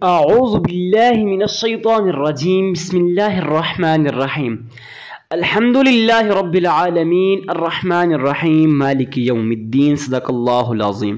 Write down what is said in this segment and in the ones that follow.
أعوذ بالله من الشيطان الرجيم بسم الله الرحمن الرحيم الحمد لله رب العالمین الرحمن الرحیم مالک یوم الدین صدق اللہ العظیم۔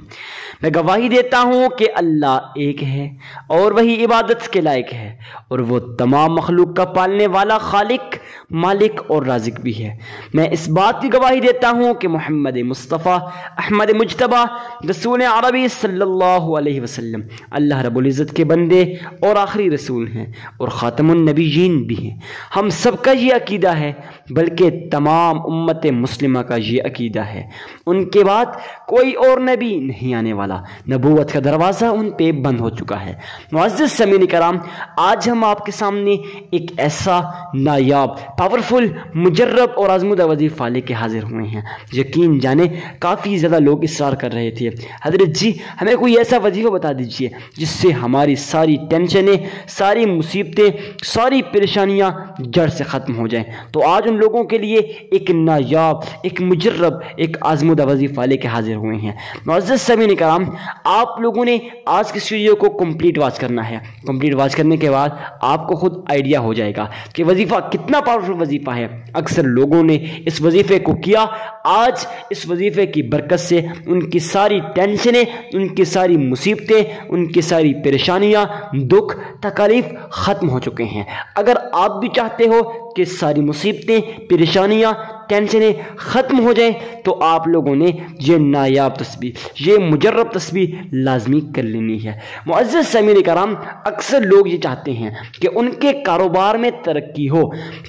میں گواہی دیتا ہوں کہ اللہ ایک ہے اور وہی عبادت کے لائق ہے، اور وہ تمام مخلوق کا پالنے والا خالق، مالک اور رازق بھی ہے۔ میں اس بات کی گواہی دیتا ہوں کہ محمد مصطفیٰ احمد مجتبیٰ رسول عربی صلی اللہ علیہ وسلم اللہ رب العزت کے بندے اور آخری رسول ہیں اور خاتم النبیین بھی ہیں۔ ہم سب کا یہ عقیدہ ہے، بلکہ تمام امت مسلمہ کا یہ عقیدہ ہے، ان کے بعد کوئی اور نبی نہیں آنے والا، نبوت کا دروازہ ان پہ بند ہو چکا ہے۔ معزز سامعین کرام، آج ہم آپ کے سامنے ایک ایسا نایاب، پاورفل، مجرب اور آزمودہ وظیفہ لے کے حاضر ہوئے ہیں۔ یقین جانے کافی زیادہ لوگ اصرار کر رہے تھے، حضرت جی ہمیں کوئی ایسا وظیفہ بتا دیجئے جس سے ہماری ساری ٹینشنیں، ساری مصیبتیں، ساری پریشانیاں جڑ سے ختم ہو جائیں۔ تو آج ان لوگوں کے لیے ایک نایاب، ایک مجرب، ایک آزمودہ وظیفہ لے کے حاضر ہوئے ہیں۔ معزز سامعین کرام، آپ لوگوں نے آج کی ویڈیو کو کمپلیٹ واچ کرنا ہے۔ کمپلیٹ واچ کرنے کے بعد آپ کو خود آئیڈیا ہو جائے گا کہ وظیفہ کتنا پاورفل وظیفہ ہے۔ اکثر لوگوں نے اس وظیفے کو کیا، آج اس وظیفے کی برکت سے ان کی ساری ٹینشنیں، ان کی ساری مصیبتیں، ان کی ساری پریشانیاں، دکھ، تکالیف ختم ہو چکے ہیں۔ اگر آپ بھی چاہتے ہو کہ ساری مصیبتیں، پریشانیاں، ٹینشنیں ختم ہو جائیں تو آپ لوگوں نے یہ نایاب تسبیح، یہ مجرب تسبیح لازمی کر لینی ہے۔ معزز سامعین کرام، اکثر لوگ یہ چاہتے ہیں کہ ان کے کاروبار میں ترقی ہو،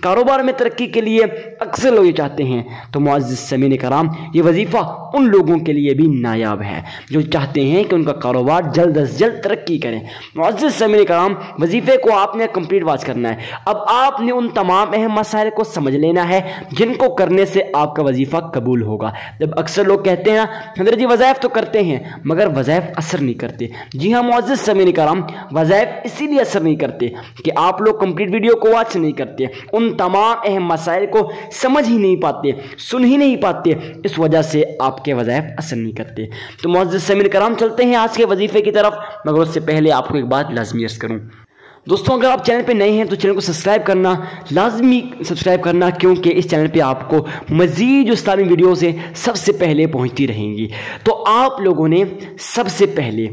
کاروبار میں ترقی کے لیے اکثر لوگ یہ چاہتے ہیں۔ تو معزز سامعین کرام، یہ وظیفہ ان لوگوں کے لیے بھی نایاب ہے جو چاہتے ہیں کہ ان کا کاروبار جلد از جلد ترقی کریں۔ معزز سامعین کرام، وظیفے کو آپ نے کمپلیٹ واچ کرنا ہے۔ اب آپ نے ان تمام اہم مسائل کو سمجھ لینا ہے جن کو کرنے سے آپ کا وظیفہ قبول ہوگا۔ جب اکثر لوگ کہتے ہیں حضرت جی وظائف تو کرتے ہیں مگر وظائف اثر نہیں کرتے، جی ہاں معزز سامعین کرام، وظائف اسی لیے اثر نہیں کرتے کہ آپ لوگ کمپلیٹ ویڈیو کو واچ نہیں کرتے، ان تمام اہم مسائل کو سمجھ ہی نہیں پاتے، سن ہی نہیں پاتے، اس وجہ سے آپ کے وظائف اثر نہیں کرتے۔ تو معزز سامعین کرام، چلتے ہیں آج کے وظیفے کی طرف، مگر اس سے پہلے آپ کو ایک بات لازمی عرض کروں۔ دوستوں، اگر آپ چینل پہ نئے ہیں تو چینل کو سبسکرائب کرنا، لازمی سبسکرائب کرنا، کیونکہ اس چینل پہ آپ کو مزید جو اسلامی ویڈیوز ہیں سب سے پہلے پہنچتی رہیں گی۔ تو آپ لوگوں نے سب سے پہلے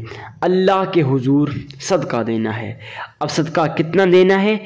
اللہ کے حضور صدقہ دینا ہے۔ اب صدقہ کتنا دینا ہے،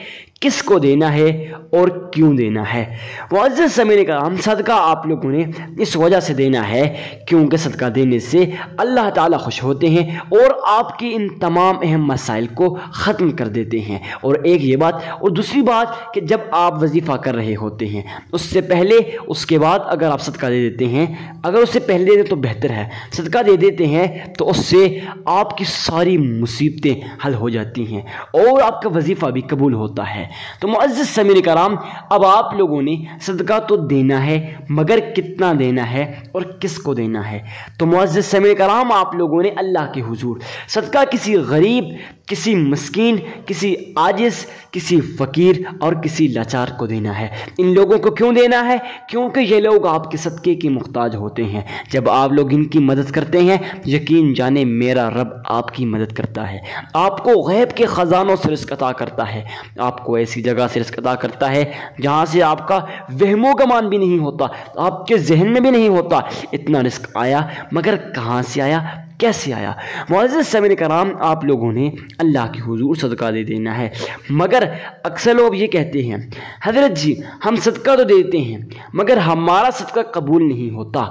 کس کو دینا ہے اور کیوں دینا ہے؟ معزز سامعین کرام، صدقہ آپ لوگوں نے اس وجہ سے دینا ہے کیونکہ صدقہ دینے سے اللہ تعالیٰ خوش ہوتے ہیں اور آپ کی ان تمام اہم مسائل کو ختم کر دیتے ہیں۔ اور ایک یہ بات، اور دوسری بات کہ جب آپ وظیفہ کر رہے ہوتے ہیں اس سے پہلے، اس کے بعد اگر آپ صدقہ دے دیتے ہیں، اگر اس سے پہلے دے دیں تو بہتر ہے، صدقہ دے دیتے ہیں تو اس سے آپ کی ساری مصیبتیں حل ہو جاتی ہیں اور آپ کا وظیفہ بھی قبول ہوتا ہے۔ تو معزز سامعین کرام، اب آپ لوگوں نے صدقہ تو دینا ہے مگر کتنا دینا ہے اور کس کو دینا ہے؟ تو معزز سامعین کرام، آپ لوگوں نے اللہ کے حضور صدقہ کسی غریب، کسی مسکین، کسی عاجز، کسی فقیر اور کسی لاچار کو دینا ہے۔ ان لوگوں کو کیوں دینا ہے؟ کیونکہ یہ لوگ آپ کے صدقے کی محتاج ہوتے ہیں۔ جب آپ لوگ ان کی مدد کرتے ہیں، یقین جانے میرا رب آپ کی مدد کرتا ہے، آپ کو غیب کے خزانوں سے رزق عطا کرتا ہے، آپ کو ایسی جگہ سے رزق عطا کرتا ہے جہاں سے آپ کا وہم و گمان بھی نہیں ہوتا، آپ کے ذہن میں بھی نہیں ہوتا اتنا رزق آیا، مگر کہاں سے آیا، کیسے آیا؟ معزز سامعین کرام، آپ لوگوں نے اللہ کے حضور صدقہ دے دینا ہے، مگر اکثر لوگ یہ کہتے ہیں حضرت جی ہم صدقہ تو دیتے ہیں مگر ہمارا صدقہ قبول نہیں ہوتا۔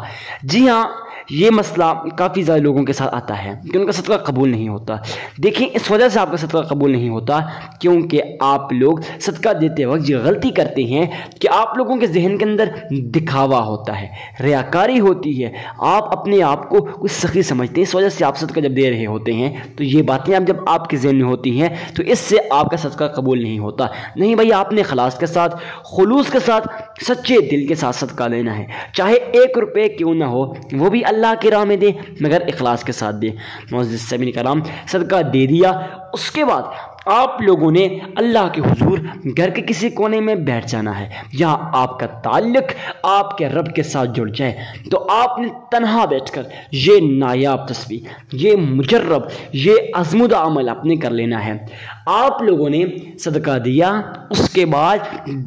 جی ہاں، یہ مسئلہ کافی زیادہ لوگوں کے ساتھ آتا ہے کہ ان کا صدقہ قبول نہیں ہوتا۔ دیکھیں، اس وجہ سے آپ کا صدقہ قبول نہیں ہوتا کیونکہ آپ لوگ صدقہ دیتے وقت یہ غلطی کرتے ہیں کہ آپ لوگوں کے ذہن کے اندر دکھاوا ہوتا ہے، ریاکاری ہوتی ہے، آپ اپنے آپ کو کچھ سخی سمجھتے ہیں، اس وجہ سے آپ صدقہ جب دے رہے ہوتے ہیں تو یہ باتیں اب جب آپ کے ذہن میں ہوتی ہیں تو اس سے آپ کا صدقہ قبول نہیں ہوتا۔ نہیں بھائی، آپ نے اخلاص کے ساتھ، خلوص کے ساتھ، سچے دل کے ساتھ صدقہ دینا ہے، چاہے 1 روپے کیوں نہ ہو، وہ بھی اللہ کی راہ میں دے مگر اخلاص کے ساتھ دے۔ معزز سامعین کرام، صدقہ دے دیا، اس کے بعد آپ لوگوں نے اللہ کے حضور گھر کے کسی کونے میں بیٹھ جانا ہے، یا آپ کا تعلق آپ کے رب کے ساتھ جڑ جائے، تو آپ نے تنہا بیٹھ کر یہ نایاب تسبیح، یہ مجرب، یہ آزمودہ عمل آپ نے کر لینا ہے۔ آپ لوگوں نے صدقہ دیا، اس کے بعد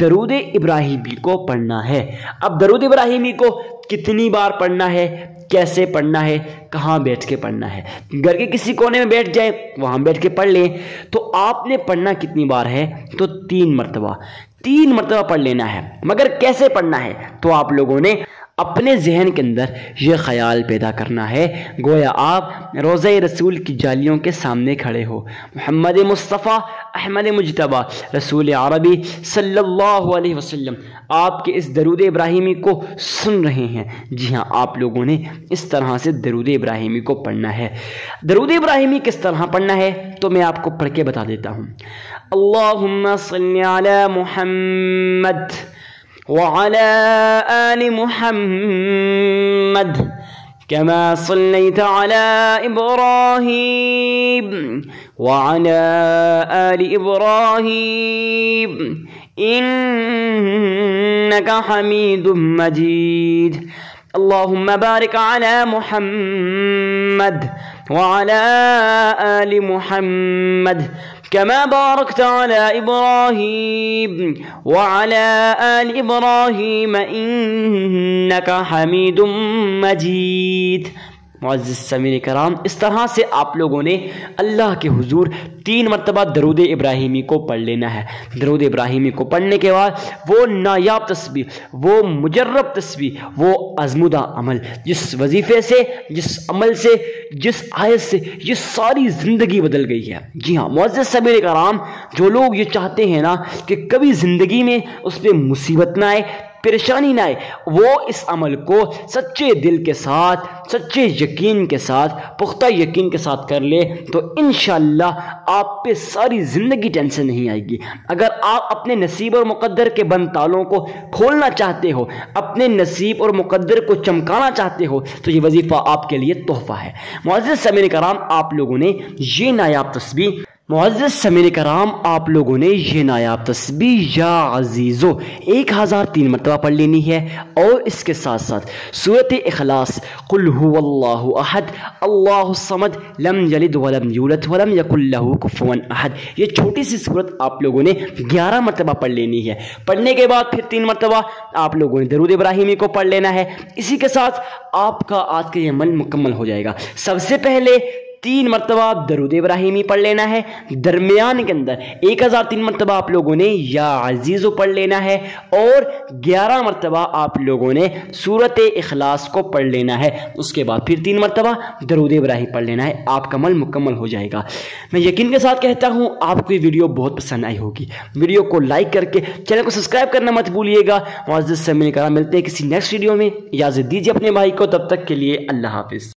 درود ابراہیمی کو پڑھنا ہے۔ اب درود ابراہیمی کو کتنی بار پڑھنا ہے، کیسے پڑھنا ہے، کہاں بیٹھ کے پڑھنا ہے؟ گھر کے کسی کونے میں بیٹھ جائیں، وہاں بیٹھ کے پڑھ لیں۔ تو آپ نے پڑھنا کتنی بار ہے؟ تو 3 مرتبہ پڑھ لینا ہے۔ مگر کیسے پڑھنا ہے؟ تو آپ لوگوں نے اپنے ذہن کے اندر یہ خیال پیدا کرنا ہے گویا آپ روضہ رسول کی جالیوں کے سامنے کھڑے ہو، محمد مصطفیٰ احمد مجتبی رسول عربی صلی اللہ علیہ وسلم آپ کے اس درود ابراہیمی کو سن رہے ہیں۔ جی ہاں، آپ لوگوں نے اس طرح سے درود ابراہیمی کو پڑھنا ہے۔ درود ابراہیمی کس طرح پڑھنا ہے تو میں آپ کو پڑھ کے بتا دیتا ہوں۔ اللہم صلی علی محمد وعلى آل محمد كما صليت على إبراهيم وعلى آل إبراهيم إنك حميد مجيد اللهم بارك على محمد وعلى آل محمد كما باركت على إبراهيم وعلى آل إبراهيم إنك حميد مجيد۔ معزز سامعین کرام، اس طرح سے آپ لوگوں نے اللہ کے حضور 3 مرتبہ درود ابراہیمی کو پڑھ لینا ہے۔ درود ابراہیمی کو پڑھنے کے بعد وہ نایاب تسبیح، وہ مجرب تسبیح، وہ آزمودہ عمل، جس وظیفے سے، جس عمل سے، جس آیت سے یہ ساری زندگی بدل گئی ہے۔ جی ہاں معزز سامعین کرام، جو لوگ یہ چاہتے ہیں نا کہ کبھی زندگی میں اس پہ مصیبت نہ آئے، پریشانی نہ آئے، وہ اس عمل کو سچے دل کے ساتھ، سچے یقین کے ساتھ، پختہ یقین کے ساتھ کر لے تو انشاءاللہ آپ پہ ساری زندگی ٹینشن نہیں آئے گی۔ اگر آپ اپنے نصیب اور مقدر کے بند تالوں کو کھولنا چاہتے ہو، اپنے نصیب اور مقدر کو چمکانا چاہتے ہو تو یہ وظیفہ آپ کے لیے تحفہ ہے۔ معزز سامعین کرام، آپ لوگوں نے یہ نایاب تسبیح یا عزیزو 1003 مرتبہ پڑھ لینی ہے، اور اس کے ساتھ ساتھ سورۃ اخلاص، قل هو اللہ احد اللہ الصمد لم یلد ولم یولد ولم یکن لہ کفوا احد، یہ چھوٹی سی سورت آپ لوگوں نے 11 مرتبہ پڑھ لینی ہے۔ پڑھنے کے بعد پھر 3 مرتبہ آپ لوگوں نے درود ابراہیمی کو پڑھ لینا ہے۔ اسی کے ساتھ آپ کا آج کا یہ عمل مکمل ہو جائے گا۔ سب سے پہلے 3 مرتبہ درود ابراہیمی پڑھ لینا ہے، درمیان کے اندر 1003 مرتبہ آپ لوگوں نے یا عزیزو پڑھ لینا ہے، اور 11 مرتبہ آپ لوگوں نے سورۃ اخلاص کو پڑھ لینا ہے۔ اس کے بعد پھر 3 مرتبہ درود ابراہیم پڑھ لینا ہے، آپ کا عمل مکمل ہو جائے گا۔ میں یقین کے ساتھ کہتا ہوں آپ کو یہ ویڈیو بہت پسند آئی ہوگی۔ ویڈیو کو لائک کر کے چینل کو سبسکرائب کرنا مت بھولیے گا۔ معزز سامعین کرام، ملتے ہیں کسی نیکسٹ ویڈیو میں، اجازت دیجیے اپنے بھائی کو، تب تک کے لیے اللہ حافظ۔